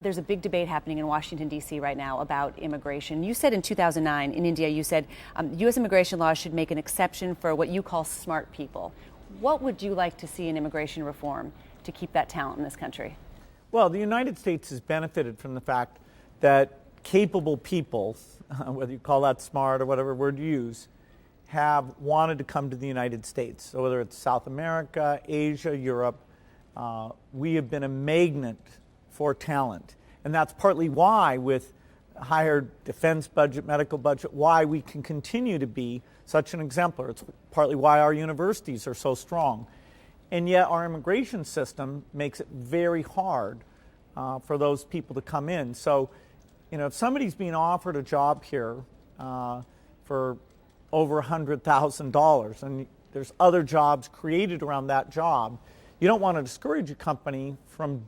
There's a big debate happening in Washington, D.C. right now about immigration. You said in 2009 in India, you said U.S. immigration laws should make an exception for what you call smart people. What would you like to see in immigration reform to keep that talent in this country? Well, the United States has benefited from the fact that capable people, whether you call that smart or whatever word you use, have wanted to come to the United States. So whether it's South America, Asia, Europe, we have been a magnet for talent. And that's partly why, with a higher defense budget, medical budget, why we can continue to be such an exemplar. It's partly why our universities are so strong. And yet our immigration system makes it very hard for those people to come in. So, if somebody's being offered a job here for over $100,000 and there's other jobs created around that job, you don't want to discourage a company from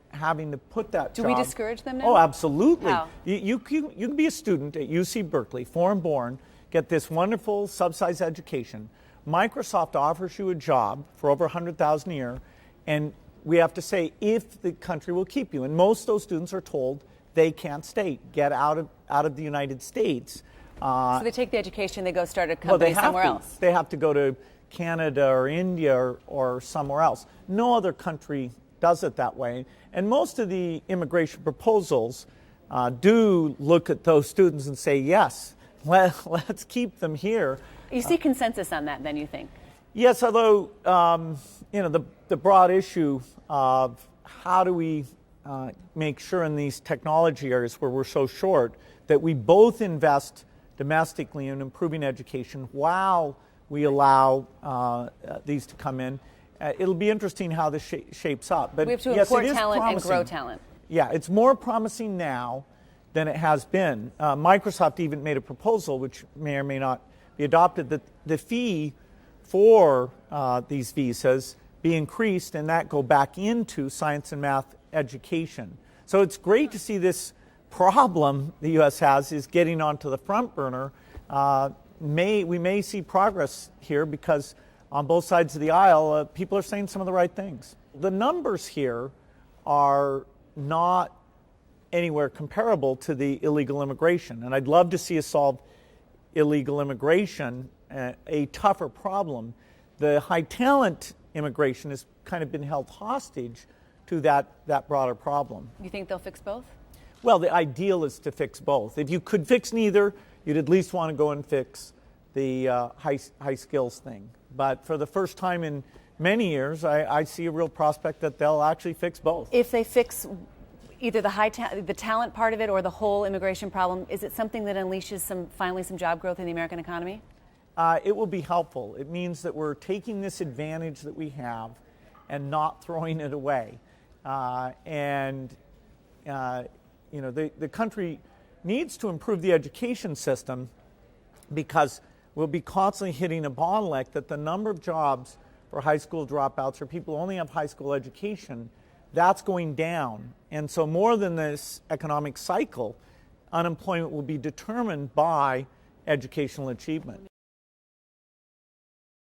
having to put that job. Do we discourage them now? Oh, absolutely. How? You can be a student at UC Berkeley, foreign born, get this wonderful subsidized education. Microsoft offers you a job for over $100,000 a year, and we have to say if the country will keep you. And most of those students are told they can't stay. Get out of the United States. So they take the education, they go start a company somewhere else. They have to go to Canada or India or somewhere else. No other country does it that way. And most of the immigration proposals do look at those students and say, yes, let's keep them here. You see consensus on that, then, you think? Yes, although, the broad issue of how do we make sure in these technology areas where we're so short that we both invest domestically in improving education while we allow these to come in. It'll be interesting how this shapes up. But we have to yes, import talent and grow talent. Yeah, it's more promising now than it has been. Microsoft even made a proposal, which may or may not be adopted, that the fee for these visas be increased and that go back into science and math education. So it's great to see this problem the U.S. has is getting onto the front burner. We may see progress here because on both sides of the aisle, people are saying some of the right things. The numbers here are not anywhere comparable to the illegal immigration, and I'd love to see us solve illegal immigration, a tougher problem. The high talent immigration has kind of been held hostage to that broader problem. You think they'll fix both? Well, the ideal is to fix both. If you could fix neither, you'd at least want to go and fix the high skills thing. But for the first time in many years, I see a real prospect that they'll actually fix both. If they fix either the talent part of it or the whole immigration problem, is it something that unleashes finally some job growth in the American economy? It will be helpful. It means that we're taking this advantage that we have and not throwing it away. The country needs to improve the education system because we'll be constantly hitting a bottleneck that the number of jobs for high school dropouts or people who only have high school education, that's going down. And so more than this economic cycle, unemployment will be determined by educational achievement.